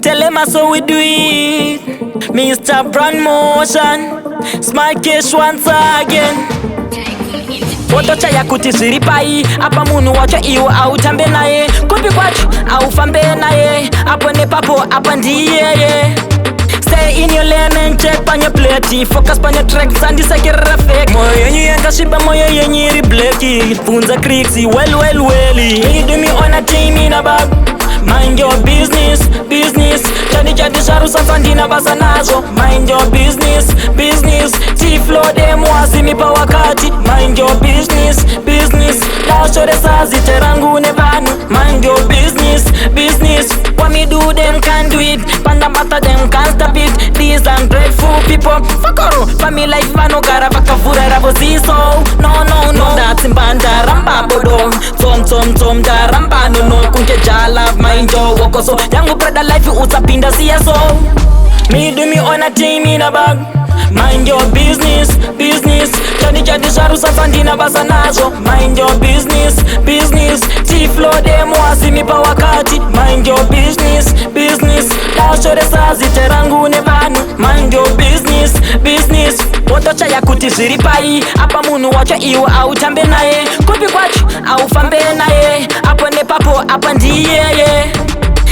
Tell them how we do it. Mr. Brand Motion, Smart Cash once again. Otocha ya kuti ziripai, apa munu wacho iwo autambe naye. Kupi kwacho, aufambe naye. Apo ne papo, apa ndiye. Stay in your lane and check on your plate. Focus on your tracks and disakira fake. Moyo yenyu yenga shiba, moyo yenyu iri blackie. Funza kriksi, well. You do me on a team in a bag. Mind your business. Chadi sharu sasandina basa nazo. Mind your business. Tiflo demo asimi pa wakati. Mind your business. Lashore sazi terangu nevanu. Mind your business. What me do them can do it. Panda bata them can't stop it. These ungrateful people. Fakoro, family life vano gara vakavura ravo ziso. No. That's in banda ramba bodo. Tom daramba no kunke jala mind your woko so. Yangu brother life utapinda siya so. Me do me on a team in a bag. Mind your business. Chadi sharu sasandina basa nazo. Mind your business. Tiflo demo asimi pa wakati. Mind your business. Lashore sazi terangu nevanu. Mind your business. Otocha ya kuti ziripai, apa munu wacho iwo autambe naye. Kupi kwacho, aufambe naye. Apo ne papo, apa ndiye.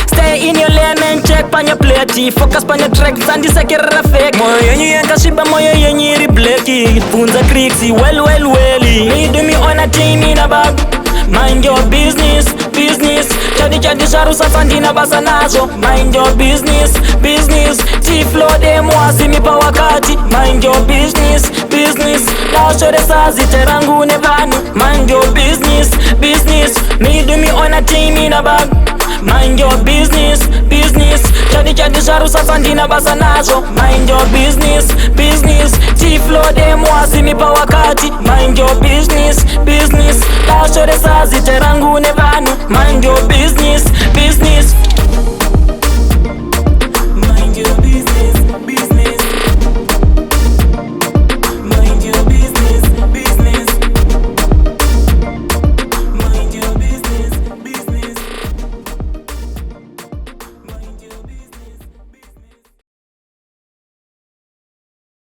Stay in your lane and check on your plate. Focus on your tracks and disakira fake. Moyo yenyu yenga shiba, moyo yenyu iri blackie. Funza kriksi, well. Me do me on a team in a bag. Mind your business. Chadi sharu sasandina basa nazo. Mind your business. Tiflo demo asimi pa wakati. Mind your business. Lashore sazi terangu nevanu. Mind your business. Me do me on a team in a bag. Mind your business. Chadi sharu sasandina basa nazo. Mind your business. Tiflo demo asimi pa wakati. Mind your business. Lashore sazi terangu nevanu. Mind your business.